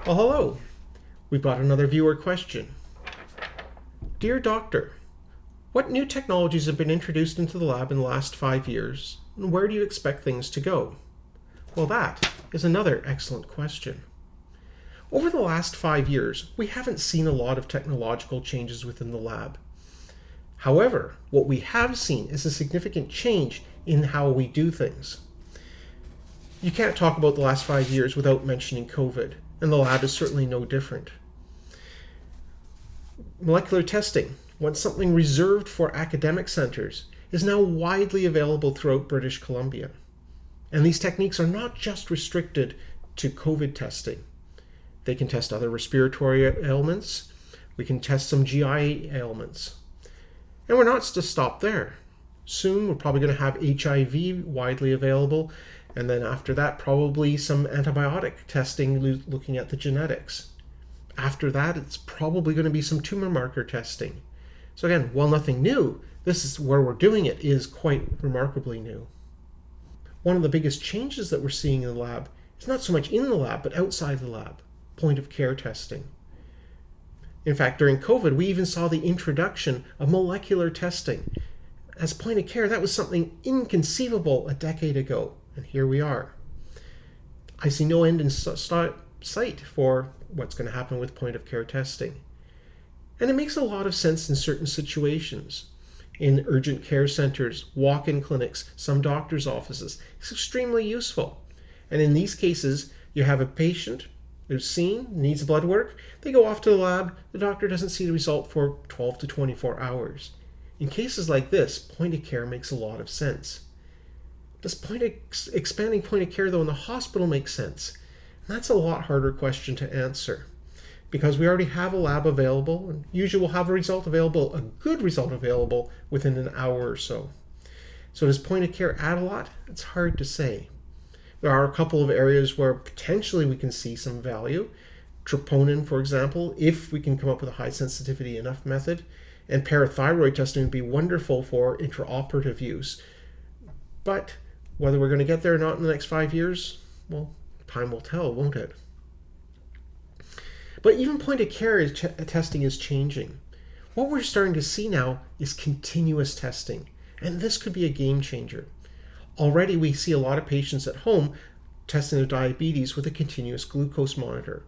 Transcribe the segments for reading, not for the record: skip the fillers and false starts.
Well, hello. We've got another viewer question. Dear Doctor, what new technologies have been introduced into the lab in the last 5 years, and where do you expect things to go? Well, that is another excellent question. Over the last 5 years, we haven't seen a lot of technological changes within the lab. However, what we have seen is a significant change in how we do things. You can't talk about the last 5 years without mentioning COVID, and the lab is certainly no different. Molecular testing, once something reserved for academic centers, is now widely available throughout British Columbia. And these techniques are not just restricted to COVID testing. They can test other respiratory ailments. We can test some GI ailments. And we're not to stop there. Soon we're probably going to have HIV widely available, and then after that probably some antibiotic testing looking at the genetics. After that, it's probably going to be some tumor marker testing. So again, while nothing new, this is where we're doing it is quite remarkably new. One of the biggest changes that we're seeing in the lab is not so much in the lab, but outside the lab, point of care testing. In fact, during COVID, we even saw the introduction of molecular testing. As point of care, that was something inconceivable a decade ago, and here we are. I see no end in sight for what's going to happen with point of care testing. And it makes a lot of sense in certain situations. In urgent care centers, walk-in clinics, some doctor's offices, it's extremely useful. And in these cases, you have a patient who's seen, needs blood work, they go off to the lab, the doctor doesn't see the result for 12 to 24 hours. In cases like this, point of care makes a lot of sense. Does expanding point of care though in the hospital make sense? And that's a lot harder question to answer, because we already have a lab available, and usually we'll have a good result available within an hour or so. So does point of care add a lot? It's hard to say. There are a couple of areas where potentially we can see some value. Troponin, for example, if we can come up with a high sensitivity enough method, and parathyroid testing would be wonderful for intraoperative use. But whether we're going to get there or not in the next 5 years, well, time will tell, won't it? But even point of care testing is changing. What we're starting to see now is continuous testing, and this could be a game changer. Already we see a lot of patients at home testing their diabetes with a continuous glucose monitor.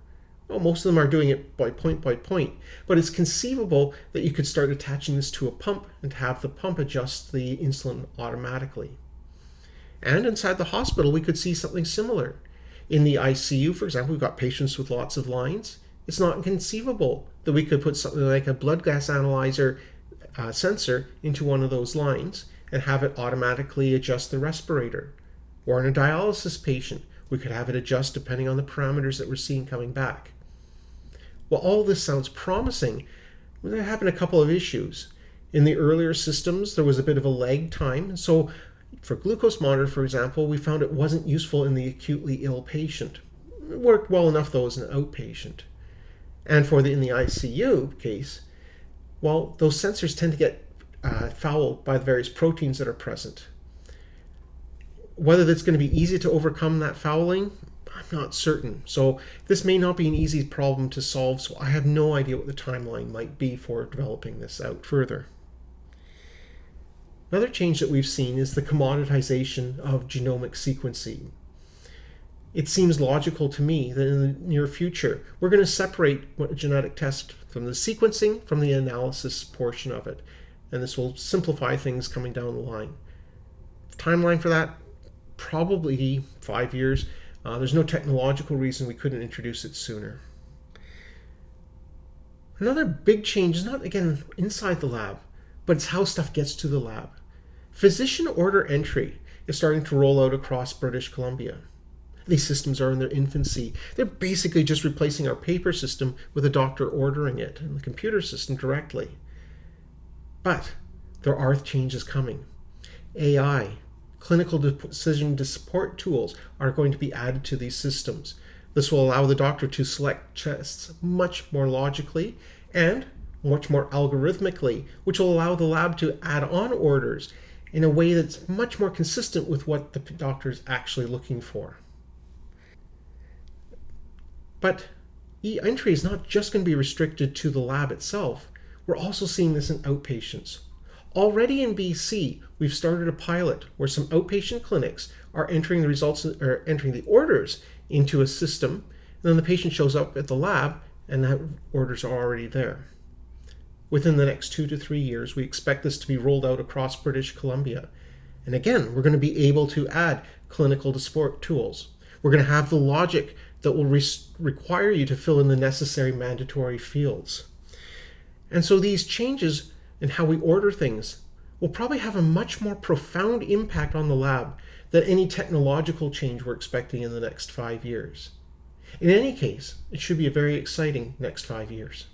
Well, most of them are doing it by point, but it's conceivable that you could start attaching this to a pump and have the pump adjust the insulin automatically. And inside the hospital, we could see something similar. In the ICU, for example, we've got patients with lots of lines. It's not inconceivable that we could put something like a blood gas analyzer sensor into one of those lines and have it automatically adjust the respirator. Or in a dialysis patient, we could have it adjust depending on the parameters that we're seeing coming back. Well, all this sounds promising. There have been a couple of issues. In the earlier systems, there was a bit of a lag time. So for glucose monitor, for example, we found it wasn't useful in the acutely ill patient. It worked well enough, though, as an outpatient. And in the ICU case, well, those sensors tend to get fouled by the various proteins that are present. Whether that's going to be easy to overcome that fouling, I'm not certain. So this may not be an easy problem to solve, so I have no idea what the timeline might be for developing this out further. Another change that we've seen is the commoditization of genomic sequencing. It seems logical to me that in the near future, we're going to separate a genetic test from the sequencing from the analysis portion of it. And this will simplify things coming down the line. Timeline for that, probably 5 years. There's no technological reason we couldn't introduce it sooner. Another big change is not, again, inside the lab, but it's how stuff gets to the lab. Physician order entry is starting to roll out across British Columbia. These systems are in their infancy. They're basically just replacing our paper system with a doctor ordering it and the computer system directly. But there are changes coming. AI, clinical decision support tools are going to be added to these systems. This will allow the doctor to select tests much more logically and much more algorithmically, which will allow the lab to add on orders in a way that's much more consistent with what the doctor is actually looking for. But E-entry is not just going to be restricted to the lab itself. We're also seeing this in outpatients. Already in BC, we've started a pilot where some outpatient clinics are entering the results or entering the orders into a system, and then the patient shows up at the lab and the orders are already there. Within the next 2 to 3 years, we expect this to be rolled out across British Columbia. And again, we're going to be able to add clinical support tools. We're going to have the logic that will require you to fill in the necessary mandatory fields. And so these changes in how we order things will probably have a much more profound impact on the lab than any technological change we're expecting in the next 5 years. In any case, it should be a very exciting next 5 years.